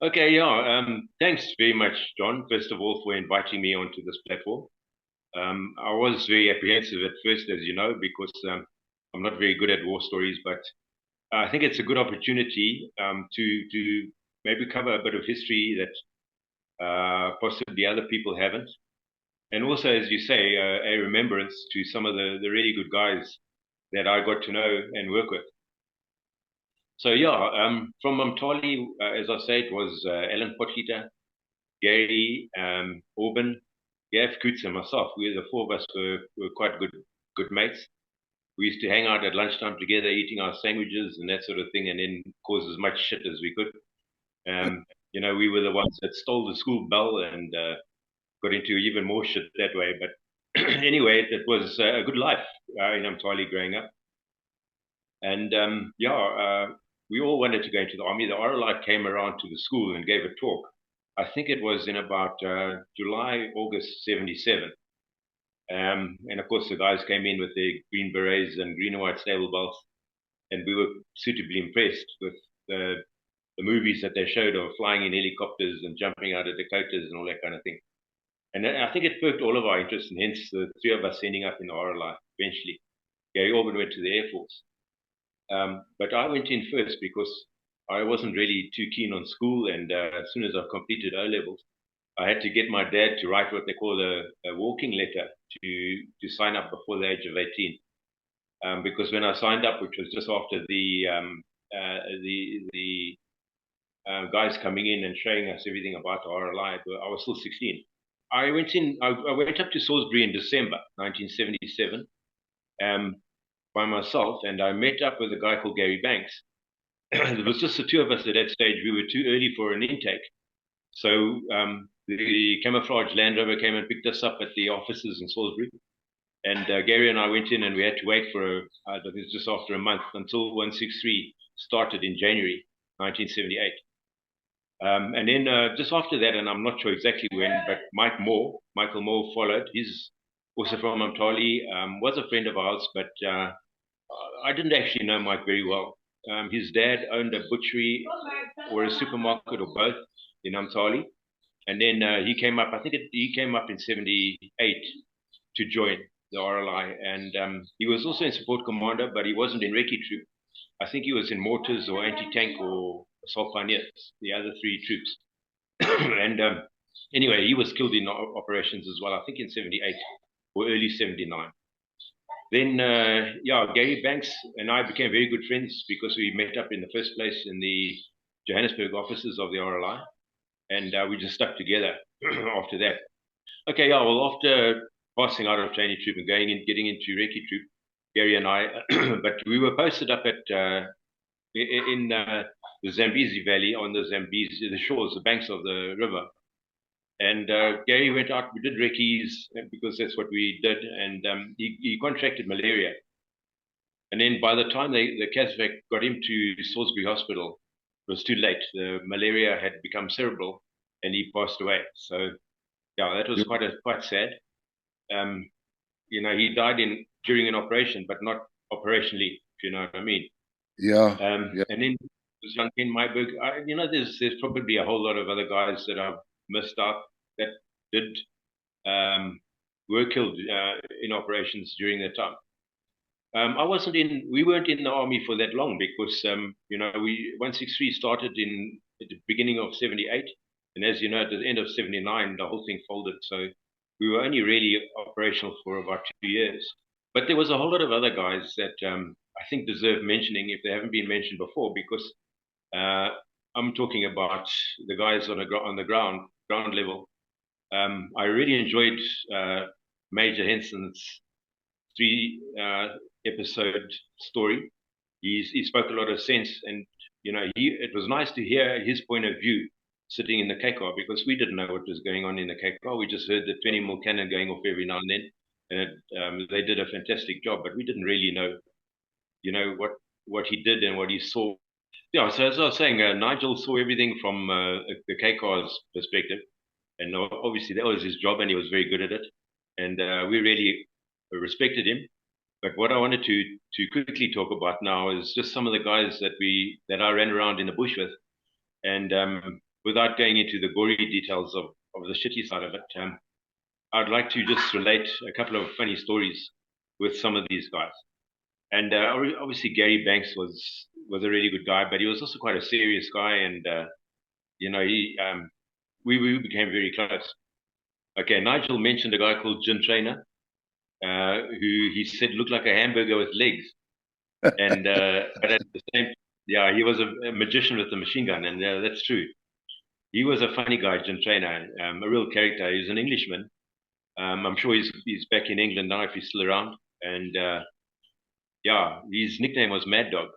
Okay, yeah. Thanks very much, John, first of all, for inviting me onto this platform. I was very apprehensive at first, as you know, because I'm not very good at war stories, but I think it's a good opportunity to maybe cover a bit of history that possibly other people haven't. And also, as you say, a remembrance to some of the really good guys that I got to know and work with. So, yeah, from Mtwali, as I said, was Alan Potgieter, Gary, Orban, Gav, Kutz, and myself. The four of us were quite good mates. We used to hang out at lunchtime together, eating our sandwiches and that sort of thing, and then cause as much shit as we could. We were the ones that stole the school bell and got into even more shit that way. But anyway, it was a good life in Mtwali growing up. And we all wanted to go into the army. The RLI came around to the school and gave a talk. I think it was in about July, August 77. And of course, the guys came in with their green berets and green and white stable belts. And we were suitably impressed with the movies that they showed of flying in helicopters and jumping out of Dakotas and all that kind of thing. And I think it perked all of our interest, and hence the three of us ending up in the RLI eventually. Gary Orban went to the Air Force. But I went in first because I wasn't really too keen on school. And as soon as I completed O levels, I had to get my dad to write what they call a walking letter to sign up before the age of 18. Because when I signed up, which was just after the guys coming in and showing us everything about RLI, I was still 16. I went up to Salisbury in December 1977. By myself, and I met up with a guy called Gary Banks. It was just the two of us at that stage. We were too early for an intake. So the camouflage Land Rover came and picked us up at the offices in Salisbury. And Gary and I went in, and we had to wait for, it was just after a month, until 163 started in January 1978. And then just after that, and I'm not sure exactly when, but Michael Moore followed. He's also from Mtwali, was a friend of ours, but I didn't actually know Mike very well. His dad owned a butchery or a supermarket or both in Mtwali. And then he came up, he came up in 78 to join the RLI. And he was also in support commando, but he wasn't in recce troop. I think he was in mortars or anti-tank or assault pioneers, the other three troops. And anyway, he was killed in operations as well, I think in 78 or early 79. Then, Gary Banks and I became very good friends because we met up in the first place in the Johannesburg offices of the RLI, and we just stuck together after that. Okay, yeah, well, after passing out of training troop and getting into recce troop, Gary and I, but we were posted up at in the Zambezi Valley on the shores, the banks of the river. And Gary went out, we did recce's because that's what we did. And he contracted malaria. And then by the time the Casvac got him to Salisbury Hospital, it was too late. The malaria had become cerebral and he passed away. So, yeah, that was quite sad. He died during an operation, but not operationally, if you know what I mean. Yeah. And then was young Ken Myberg. There's probably a whole lot of other guys that I've missed out that did were killed in operations during that time. We weren't in the army for that long because 163 started at the beginning of 78, and as you know, at the end of 79, the whole thing folded. So we were only really operational for about 2 years. But there was a whole lot of other guys that I think deserve mentioning if they haven't been mentioned before, because I'm talking about the guys on the ground level. I really enjoyed Major Henson's 3 episode story. He spoke a lot of sense, and it was nice to hear his point of view sitting in the K car, because we didn't know what was going on in the K car. We just heard the 20 mil cannon going off every now and then, and they did a fantastic job, but we didn't really know what he did and what he saw. Yeah, so as I was saying, Nigel saw everything from the K car's perspective, and obviously that was his job, and he was very good at it, and we really respected him. But what I wanted to quickly talk about now is just some of the guys that I ran around in the bush with, and without going into the gory details of the shitty side of it, I'd like to just relate a couple of funny stories with some of these guys. And obviously Gary Banks was a really good guy, but he was also quite a serious guy, and we became very close. Okay, Nigel mentioned a guy called Jim Trainer, who he said looked like a hamburger with legs, and but at the same, yeah, he was a magician with a machine gun, and that's true. He was a funny guy, Jim Trainer, a real character. He's an Englishman. I'm sure he's back in England now if he's still around, and yeah, his nickname was Mad Dog.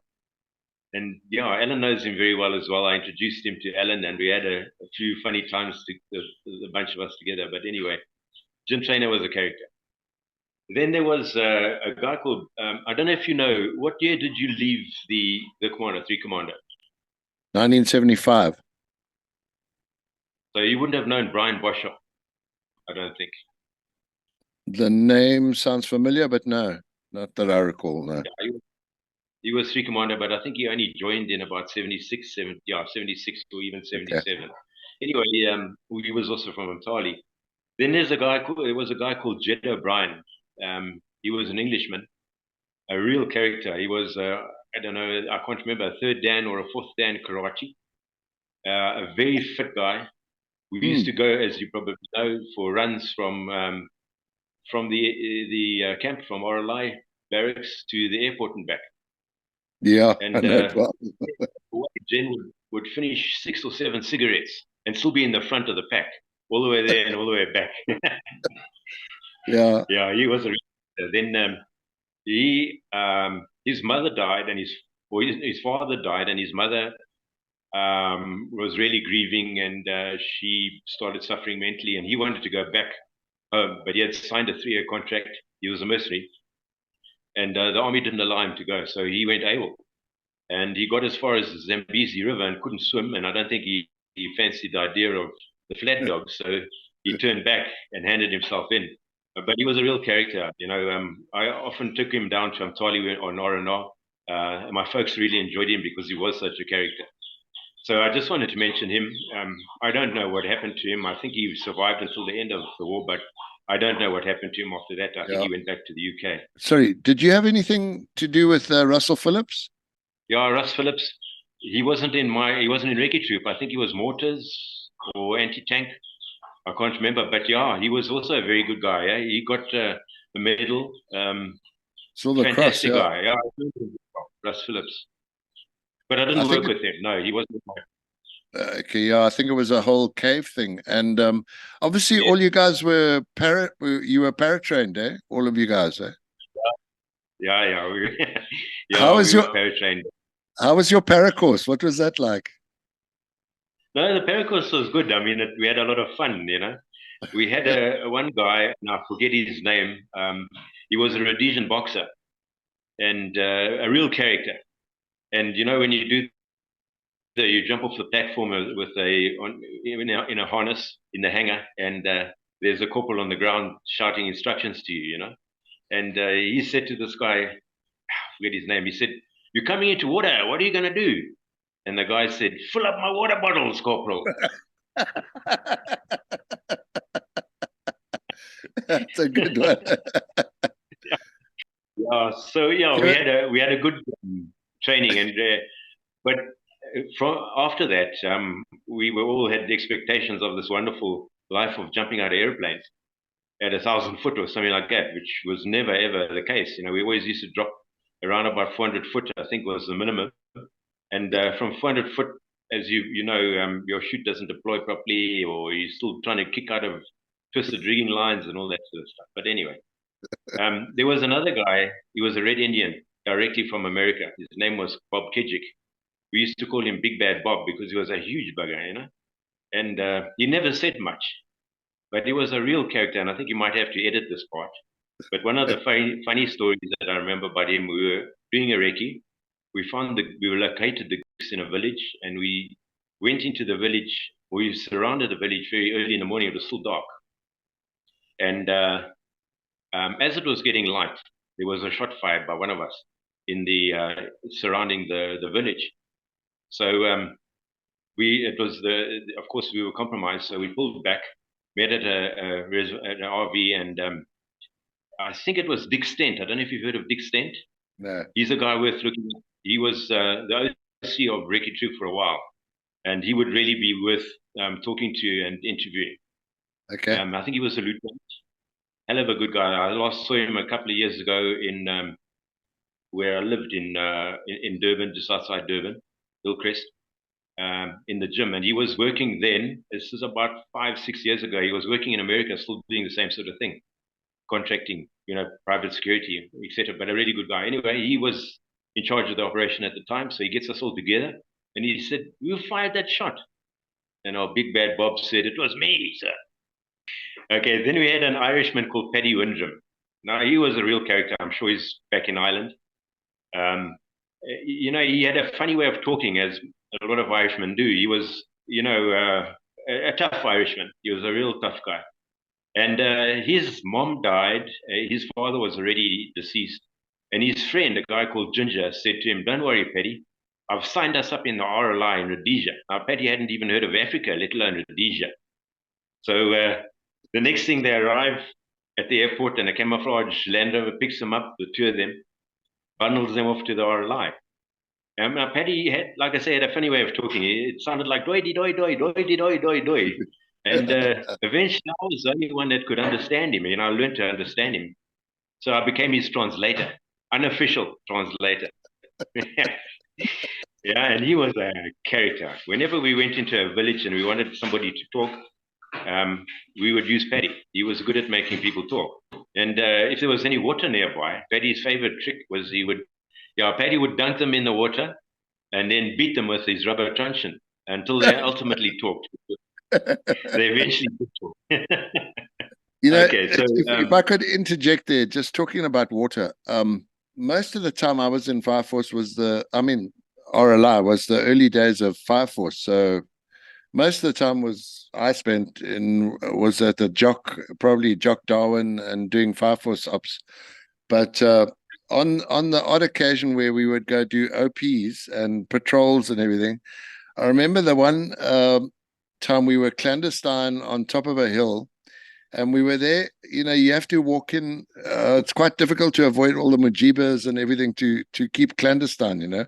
And yeah, Alan knows him very well as well. I introduced him to Alan, and we had a few funny times, a bunch of us together. But anyway, Jim Trainer was a character. Then there was a guy called, I don't know if you know, what year did you leave the Commando, 3 Commando? 1975. So you wouldn't have known Brian Boshoff, I don't think. The name sounds familiar, but no, not that I recall, no. Yeah, he was 3 Commando, but I think he only joined in about 76 or even 77. Okay. Anyway, he was also from Umtali. Then there was a guy called Jed O'Brien. He was an Englishman, a real character. He was, I don't know, I can't remember, a third Dan or a fourth Dan karate. A very fit guy. We used to go, as you probably know, for runs from the camp, from RLI barracks to the airport and back. Yeah, and Jen would finish 6 or 7 cigarettes and still be in the front of the pack, all the way there and all the way back. Yeah, he was a. Then his mother died, and his father died, and his mother was really grieving, and she started suffering mentally, and he wanted to go back home, but he had signed a 3-year contract. He was a mercenary, and the army didn't allow him to go, so he went AWOL. And he got as far as the Zambezi River and couldn't swim, and I don't think he fancied the idea of the flat dogs, so he turned back and handed himself in. But he was a real character, I often took him down to Umtali on R&R. My folks really enjoyed him because he was such a character. So I just wanted to mention him. I don't know what happened to him. I think he survived until the end of the war, but I don't know what happened to him after that. I think he went back to the UK. Sorry, did you have anything to do with Russell Phillips? Yeah, Russ Phillips. He wasn't in Recce Troop. I think he was mortars or anti-tank. I can't remember, but yeah, he was also a very good guy. Yeah? He got the medal. Silver fantastic Cross, guy. Yeah, Russ Phillips. But I didn't work with him. No, he wasn't. Okay, yeah, I think it was a whole cave thing, and obviously all you guys were paratrained, eh? All of you guys, eh? Yeah. How was your paratrained? How was your para course? What was that like? No, the para course was good. I mean, we had a lot of fun. We had one guy, and I forget his name. He was a Rhodesian boxer, and a real character. And when you do you jump off the platform with in a harness in the hangar, and there's a corporal on the ground shouting instructions to you, And he said to this guy, I forget his name, he said, "You're coming into water, what are you going to do?" And the guy said, "Fill up my water bottles, Corporal." That's a good one. So we had a good training, and but from after that, we all had the expectations of this wonderful life of jumping out of airplanes at 1,000 foot or something like that, which was never ever the case. We always used to drop around about 400 foot, I think was the minimum. And from 400 foot, as you know, your chute doesn't deploy properly, or you're still trying to kick out of twisted rigging lines and all that sort of stuff. But anyway, there was another guy. He was a Red Indian directly from America. His name was Bob Kidgick. We used to call him Big Bad Bob because he was a huge bugger, And he never said much, but he was a real character. And I think you might have to edit this part. But one of the funny stories that I remember about him, we were doing a recce. We were located the goose in a village, and we went into the village. We surrounded the village very early in the morning. It was still dark. And as it was getting light, there was a shot fired by one of us in the surrounding the village. So of course, we were compromised, so we pulled back, met at an RV, and I think it was Dick Stent. I don't know if you've heard of Dick Stent. No. He's a guy worth looking at. He was the OC of Recce Troop for a while, and he would really be worth talking to and interviewing. Okay. I think he was a lieutenant. Hell of a good guy. I last saw him a couple of years ago in where I lived in Durban, just outside Durban, Hillcrest, in the gym. And he was working then. This is about 5-6 years ago. He was working in America, still doing the same sort of thing, contracting, private security, etc. But a really good guy. Anyway, he was in charge of the operation at the time, so he gets us all together, and he said, "Who fired that shot?" And our big bad Bob said, "It was me, sir." Okay, then we had an Irishman called Paddy Windrum. Now, he was a real character. I'm sure he's back in Ireland. He had a funny way of talking, as a lot of Irishmen do. He was, a tough Irishman. He was a real tough guy. And his mom died. His father was already deceased. And his friend, a guy called Ginger, said to him, "Don't worry, Paddy. I've signed us up in the RLI in Rhodesia." Now, Paddy hadn't even heard of Africa, let alone Rhodesia. So the next thing, they arrive at the airport, and a camouflage Land Rover picks them up, the two of them, bundles them off to the RLI. Now, Paddy had, like I say, had a funny way of talking. It sounded like doi. And eventually I was the only one that could understand him. I learned to understand him. So I became his translator, unofficial translator. Yeah, and he was a character. Whenever we went into a village and we wanted somebody to talk, we would use Paddy. He was good at making people talk. And if there was any water nearby, Paddy's favorite trick was Paddy would dunk them in the water and then beat them with his rubber truncheon until they ultimately talked. They eventually did talk. Okay, so if I could interject there, just talking about water. Most of the time I was in Fire Force RLI was the early days of Fire Force. So most of the time I spent was at the probably Jock Darwin and doing Fire Force ops. But on the odd occasion where we would go do OPs and patrols and everything, I remember the one time we were clandestine on top of a hill, and we were there. You have to walk in. It's quite difficult to avoid all the mujibas and everything to keep clandestine,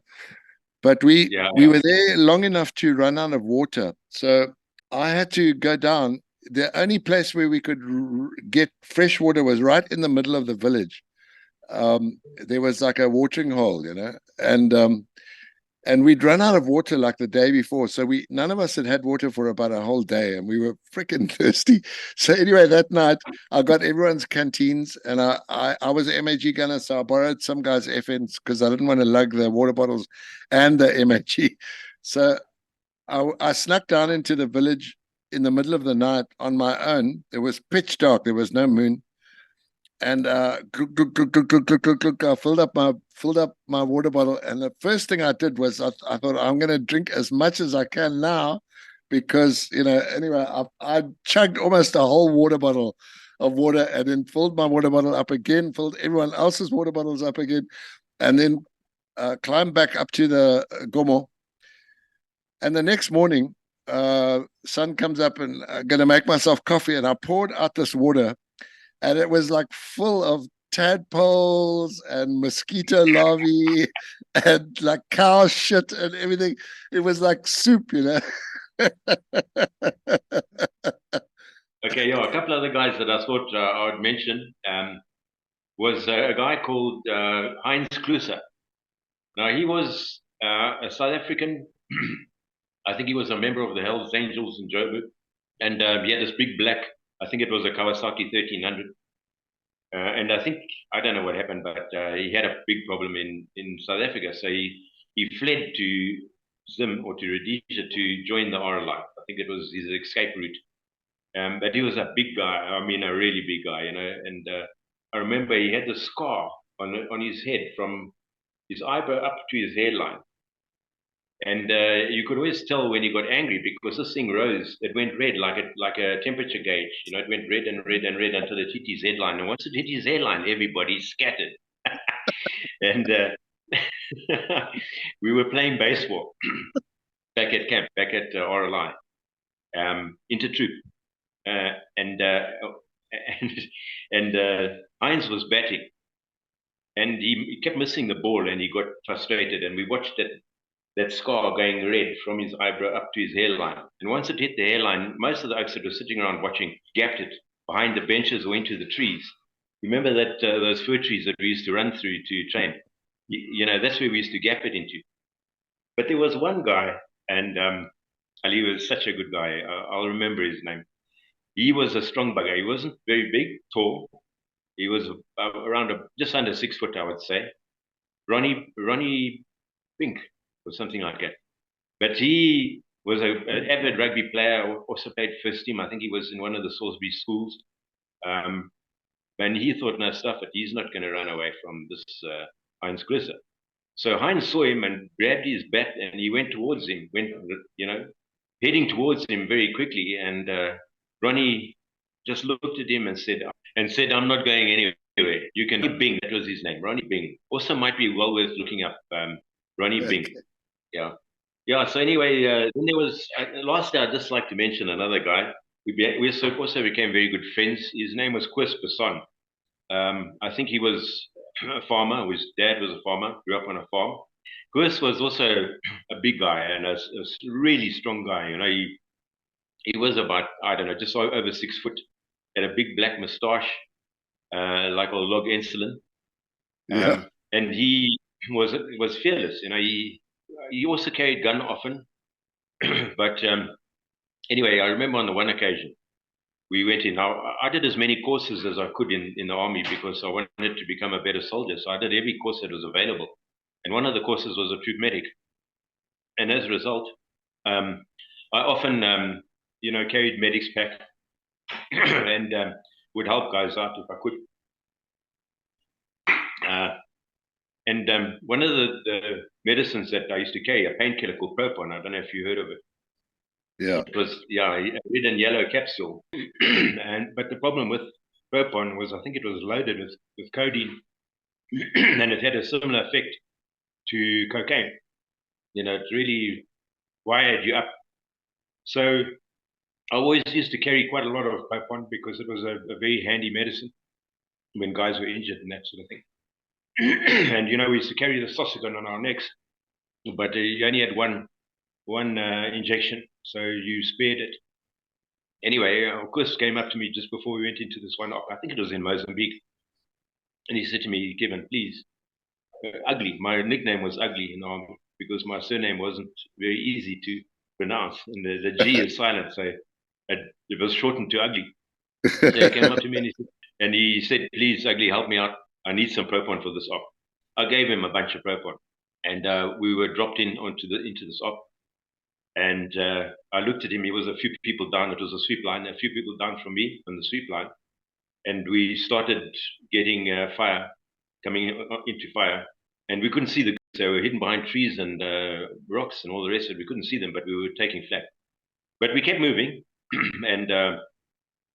But we were there long enough to run out of water. So I had to go down. The only place where we could get fresh water was right in the middle of the village. There was like a watering hole, and we'd run out of water like the day before. So none of us had water for about a whole day, and we were freaking thirsty. So anyway, that night I got everyone's canteens, and I was an MAG gunner, so I borrowed some guy's FNs because I didn't want to lug the water bottles and the MAG. So I snuck down into the village in the middle of the night on my own. It was pitch dark. There was no moon. And I filled up my water bottle, and the first thing I did was I thought I'm going to drink as much as I can now, because anyway I chugged almost a whole water bottle of water, and then filled my water bottle up again, filled everyone else's water bottles up again, and then climbed back up to the gomo. And the next morning, sun comes up, and I'm going to make myself coffee, and I poured out this water. And it was like full of tadpoles and mosquito larvae and like cow shit and everything. It was like soup, Okay, a couple of other guys that I thought I would mention was a guy called Heinz Klooser. Now, he was a South African. I think he was a member of the Hells Angels in Joburg. And he had this big black, I think it was a Kawasaki 1300. And I don't know what happened, but he had a big problem in South Africa. So he fled to Zim or to Rhodesia to join the RLI. I think it was his escape route. But he was a big guy. I mean, a really big guy, And I remember he had the scar on his head from his eyebrow up to his hairline. And you could always tell when he got angry, because this thing rose. It went red like a temperature gauge. It went red and red and red until it hit his headline. And once it hit his headline, everybody scattered. And we were playing baseball. back at camp, back at RLI, intertroop, uh, and uh, and Heinz was batting, and he kept missing the ball, and he got frustrated, and we watched that scar going red from his eyebrow up to his hairline. And once it hit the hairline, most of the oaks that were sitting around watching gapped it behind the benches or into the trees. Remember that those fir trees that we used to run through to train? That's where we used to gap it into. But there was one guy, and Ali was such a good guy. I'll remember his name. He was a strong bugger. He wasn't very big, tall. He was around just under 6 foot, I would say. Ronnie Pink or something like that. But he was an avid rugby player, also played first team. I think he was in one of the Salisbury schools. And he thought, no, stuff it. He's not going to run away from this Heinz Grisser. So Heinz saw him and grabbed his bat and he went towards him, heading towards him very quickly. And Ronnie just looked at him and said, I'm not going anywhere. You can Bing, that was his name, Ronnie Bing. Also might be well worth looking up, Ronnie Bing. Yeah. Yeah, so anyway, then there was, last year I'd just like to mention another guy. We also became very good friends. His name was Chris Besson. I think he was a farmer. His dad was a farmer, grew up on a farm. Chris was also a big guy and a really strong guy. He was about, I don't know, just over 6 foot, had a big black moustache, like a log insulin. Yeah. And he was fearless. He also carried gun often. But anyway, I remember on the one occasion we went in. I did as many courses as I could in the army because I wanted to become a better soldier. So I did every course that was available. And one of the courses was a troop medic. And as a result, I often, carried medics pack and would help guys out if I could. And one of the medicines that I used to carry, a painkiller called Propon, I don't know if you heard of it. Yeah. It was, a red and yellow capsule. But the problem with Propon was I think it was loaded with codeine and it had a similar effect to cocaine. It really wired you up. So I always used to carry quite a lot of Propon because it was a very handy medicine when guys were injured and that sort of thing. And we used to carry the Sausagon on our necks, but you only had one injection, so you spared it. Anyway, Chris came up to me just before we went into this one op. I think it was in Mozambique, and he said to me, "Kevin, please, Ugly." My nickname was Ugly in the army because my surname wasn't very easy to pronounce, and the G is silent, so it was shortened to Ugly. So he came up to me and he said, "Please, Ugly, help me out. I need some Propon for this op." I gave him a bunch of Propon, and we were dropped into this op. And I looked at him. He was a few people down. It was a sweep line, a few people down from me on the sweep line, and we started getting fire coming into fire, and we couldn't see the. So we were hidden behind trees and rocks and all the rest of it. We couldn't see them, but we were taking flak. But we kept moving, and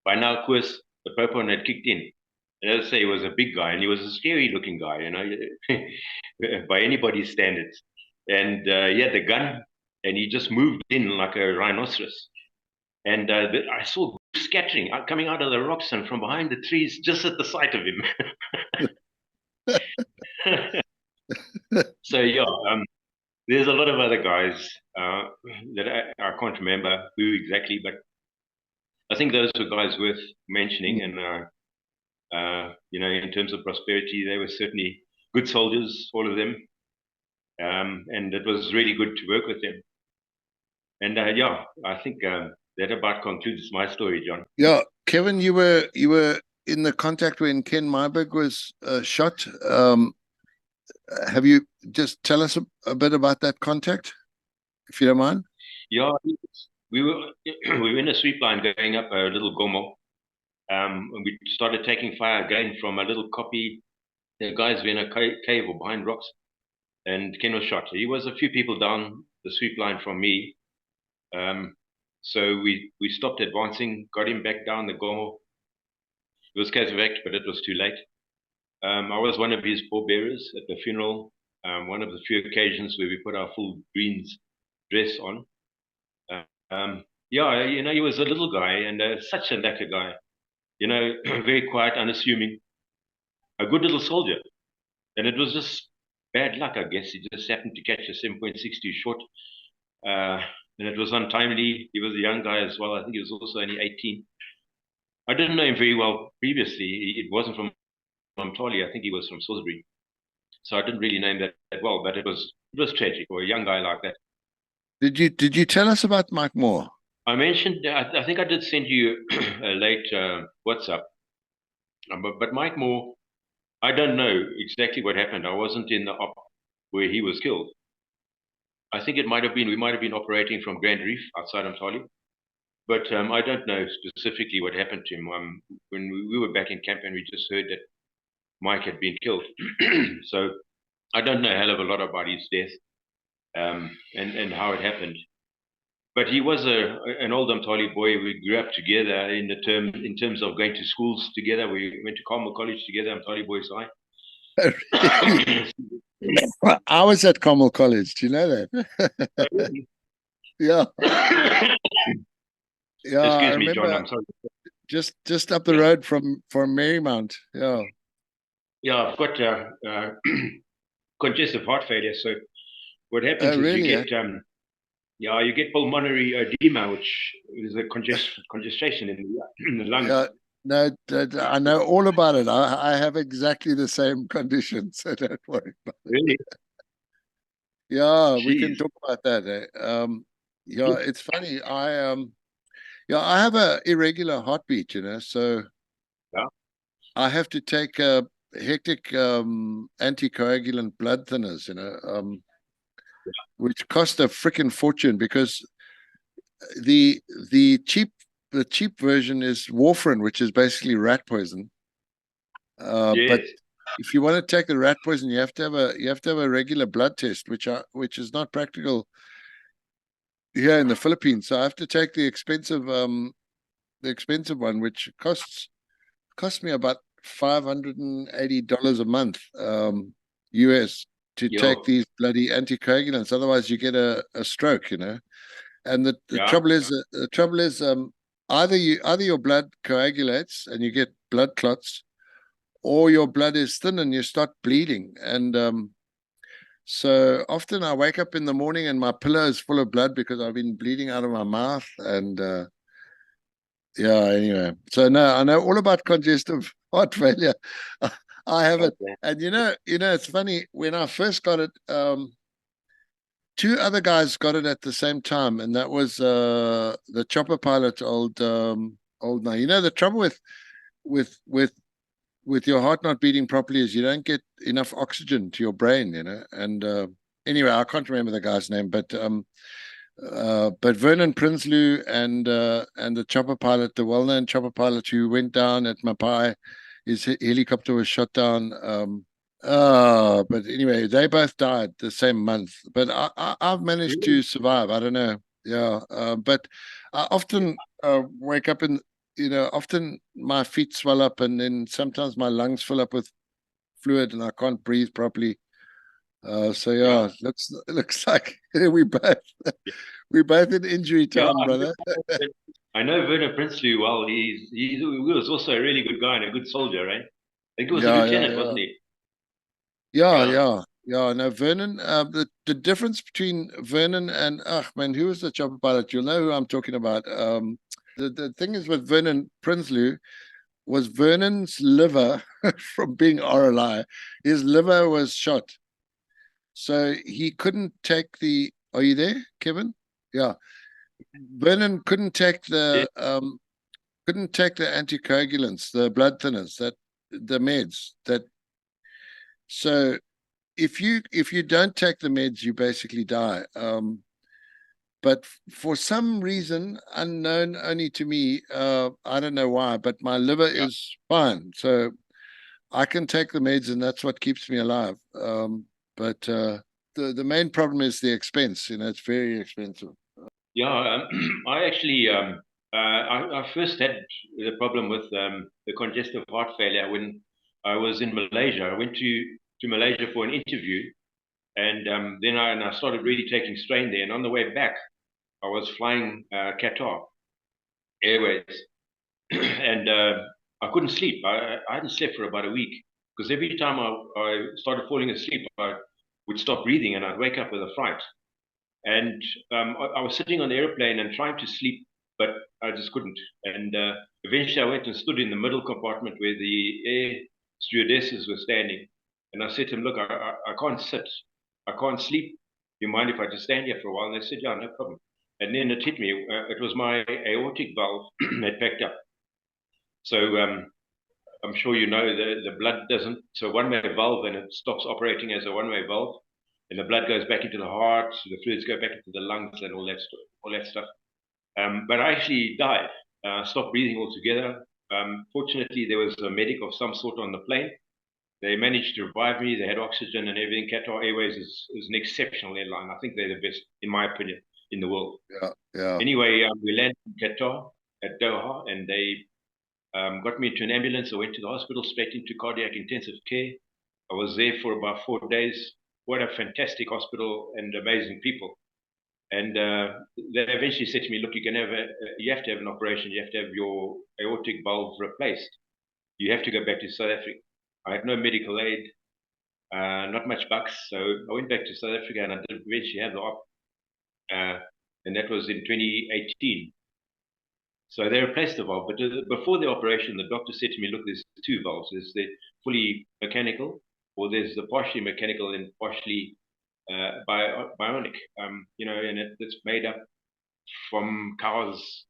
by now, of course, the Propon had kicked in. And as I say, he was a big guy, and he was a scary-looking guy, by anybody's standards. And he had the gun, and he just moved in like a rhinoceros. And I saw scattering coming out of the rocks and from behind the trees just at the sight of him. So, there's a lot of other guys that I can't remember who exactly, but I think those were guys worth mentioning. And in terms of prosperity, they were certainly good soldiers, all of them. And it was really good to work with them. And I think that about concludes my story, John. Yeah, Kevin, you were in the contact when Ken Myburgh was shot. Have you just tell us a bit about that contact, if you don't mind? Yeah, we were in a sweep line going up a little gomo. And we started taking fire again from a little kopje. The guys were in a cave or behind rocks, and Ken was shot. He was a few people down the sweep line from me. So we stopped advancing, got him back down the gomo. It was Kazvek, but it was too late. I was one of his pallbearers at the funeral, one of the few occasions where we put our full greens dress on. Yeah, he was a little guy and such a lekker guy. Very quiet, unassuming, a good little soldier. And it was just bad luck, I guess. He just happened to catch a 7.62 short. Uh, and it was untimely. He was a young guy as well. I think he was also only 18. I didn't know him very well previously. It wasn't from Mtali. I think he was from Salisbury. So I didn't really know him that well, but it was tragic for a young guy like that. Did you tell us about Mike Moore? I mentioned, I think I did send you a late WhatsApp, but Mike Moore, I don't know exactly what happened. I wasn't in the op where he was killed. I think we might have been operating from Grand Reef outside Mtali, but I don't know specifically what happened to him. When we were back in camp and we just heard that Mike had been killed. So I don't know a hell of a lot about his death and how it happened. But he was an old Mtali boy. We grew up together in terms of going to schools together. We went to Commando College together, Mtali Boys High. I was at Common College. Do you know that? Yeah. Yeah, I Excuse me, John. remember I'm sorry. just up the road from Marymount. Yeah. Yeah, I've got congestive heart failure. So what happens is Really? you get pulmonary edema, which is a congestion in the lungs. Yeah. No, I know all about it. I have exactly the same condition, so don't worry about it. Really? Yeah, we can Jeez. talk about that. Yeah, it's funny. I have a irregular heartbeat, so Yeah. I have to take hectic anticoagulant blood thinners, which cost a freaking fortune because the the cheap the cheap version is warfarin, which is basically rat poison. But Yes. if you want to take the rat poison, you have to have a regular blood test, which is not practical here in the Philippines. So I have to take the expensive one, which cost me about $580 a month, US, to take Yo. these bloody anticoagulants. Otherwise, you get a stroke, And the Yeah. trouble is, either your blood coagulates and you get blood clots, or your blood is thin and you start bleeding. And so often I wake up in the morning and my pillow is full of blood because I've been bleeding out of my mouth. And yeah, anyway. So no, I know all about congestive heart failure. I have it. Okay. And it's funny, when I first got it, two other guys got it at the same time, and that was the chopper pilot, old now. The trouble with with your heart not beating properly is you don't get enough oxygen to your brain, And anyway, I can't remember the guy's name, but Vernon Prinsloo and the chopper pilot, the well-known chopper pilot who went down at Mapai, his helicopter was shot down. But anyway, they both died the same month. But I've managed to Really? survive. I don't know. Yeah, but I often wake up and often my feet swell up, and then sometimes my lungs fill up with fluid, and I can't breathe properly. So yeah, Yeah. looks like we both in injury Yeah. time, brother. I know Werner Prinsloo well. He was also a really good guy and a good soldier, right? I think he was a Yeah, yeah, lieutenant, yeah. wasn't he? Yeah, Yeah. yeah, yeah. No, Vernon. The difference between Vernon and man, who was the chopper pilot? You'll know who I'm talking about. The thing is with Vernon Prinsloo was Vernon's liver from being RLI. His liver was shot, so he couldn't take the. Are you there, Kevin? Yeah. Vernon Yeah. couldn't take the anticoagulants, the blood thinners, the meds that. So if you don't take the meds, you basically die. But for some reason unknown only to me, I don't know why, but my liver Yeah. is fine, so I can take the meds, and that's what keeps me alive. But the main problem is the expense. It's very expensive. Yeah. I actually, I first had the problem with the congestive heart failure when I was in Malaysia. I went to Malaysia for an interview, And then I started really taking strain there. And on the way back, I was flying Qatar Airways, and I couldn't sleep. I hadn't slept for about a week because every time I started falling asleep, I would stop breathing and I'd wake up with a fright. And I was sitting on the airplane and trying to sleep, but I just couldn't. And eventually I went and stood in the middle compartment where the air stewardesses were standing. And I said to them, look, I can't sit. I can't sleep. Do you mind if I just stand here for a while? And they said, yeah, no problem. And then it hit me. It was my aortic valve that packed up. So I'm sure you know the blood doesn't, so one-way valve, and it stops operating as a one-way valve, and the blood goes back into the heart, the fluids go back into the lungs, and all that stuff. But I actually died, stopped breathing altogether. Fortunately, there was a medic of some sort on the plane. They managed to revive me. They had oxygen and everything. Qatar Airways is an exceptional airline. I think they're the best, in my opinion, in the world. Yeah, yeah. Anyway, we landed in Qatar at Doha, and they got me into an ambulance. I went to the hospital, straight into cardiac intensive care. I was there for about 4 days. What a fantastic hospital and amazing people. And they eventually said to me, look, you have to have an operation. You have to have your aortic valve replaced. You have to go back to South Africa. I had no medical aid, not much bucks. So I went back to South Africa and I did eventually have the op. And that was in 2018. So they replaced the valve, but before the operation, the doctor said to me, look, there's two valves. There's the fully mechanical, or there's the partially mechanical and partially bionic, and it's made up from cows'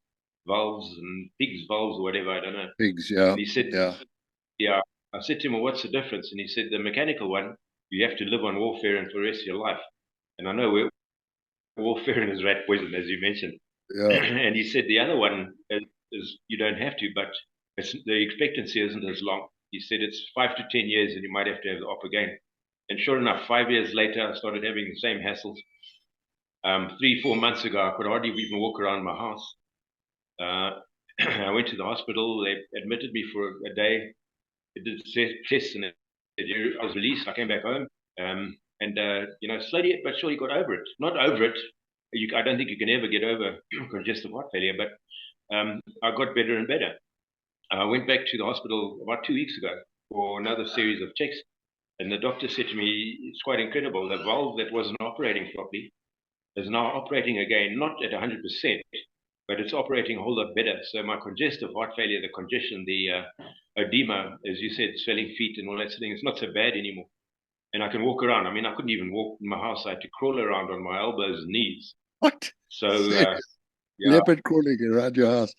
valves and pigs' valves or whatever, I don't know. Pigs, yeah. And he said, yeah. I said to him, well, what's the difference? And he said, the mechanical one, you have to live on warfarin for the rest of your life. And I know warfarin is rat poison, as you mentioned. Yeah. And he said the other one is you don't have to, but the expectancy isn't as long. He said it's 5 to 10 years and you might have to have the op again. And sure enough, 5 years later, I started having the same hassles. 3-4 months ago, I could hardly even walk around my house. I went to the hospital. They admitted me for a day. They did tests and I was released. I came back home. Slowly but surely got over it. Not over it. I don't think you can ever get over congestive heart failure, but I got better and better. I went back to the hospital about 2 weeks ago for another series of checks, and the doctor said to me, it's quite incredible. The valve that wasn't operating properly is now operating again, not at 100%, but it's operating a whole lot better. So my congestive heart failure, the congestion, the edema, as you said, swelling feet and all that sort of thing, it's not so bad anymore. And I can walk around. I mean, I couldn't even walk in my house. I had to crawl around on my elbows and knees. What? So, leopard crawling around your house.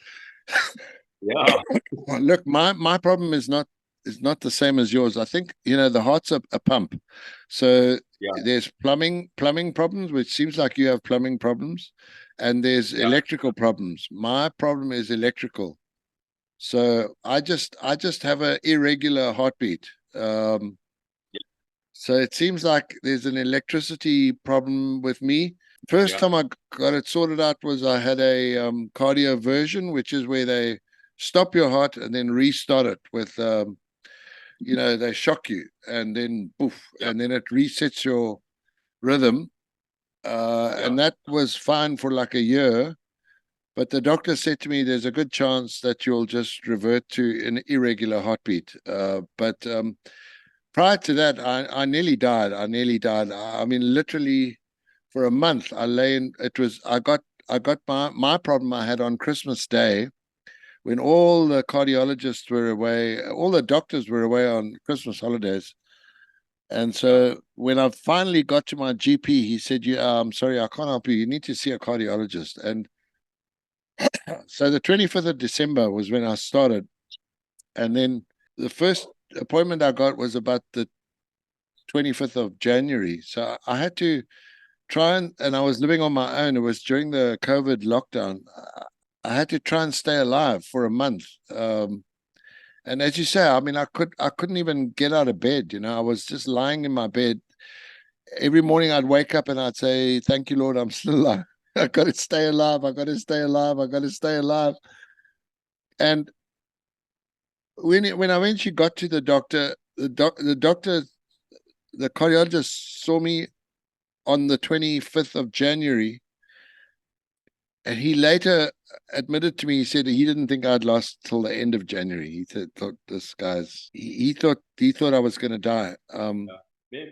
Yeah. Look, my problem is not the same as yours. I think the heart's a pump, so there's plumbing problems, which seems like you have plumbing problems, and there's electrical problems. My problem is electrical, so I just have an irregular heartbeat. So it seems like there's an electricity problem with me. First time I got it sorted out was I had a cardioversion, which is where they stop your heart and then restart it with, they shock you and then poof, and then it resets your rhythm. And that was fine for like a year. But the doctor said to me, there's a good chance that you'll just revert to an irregular heartbeat. But prior to that, I nearly died. I mean, literally for a month, I lay in. I got my problem I had on Christmas Day, when all the cardiologists were away, all the doctors were away on Christmas holidays. And so when I finally got to my GP, he said, I'm sorry, I can't help you. You need to see a cardiologist. And so the 25th of December was when I started. And then the first appointment I got was about the 25th of January. So I had to try and I was living on my own. It was during the COVID lockdown. I had to try and stay alive for a month. And as you say, I mean, I couldn't even get out of bed. I was just lying in my bed. Every morning I'd wake up and I'd say, thank you, Lord, I'm still alive. I got to stay alive. I got to stay alive. I got to stay alive. And when I eventually got to the doctor, the cardiologist saw me on the 25th of January. And he later admitted to me, he said he didn't think I'd lost till the end of January. He thought this guy's, he thought I was going to die. Yeah.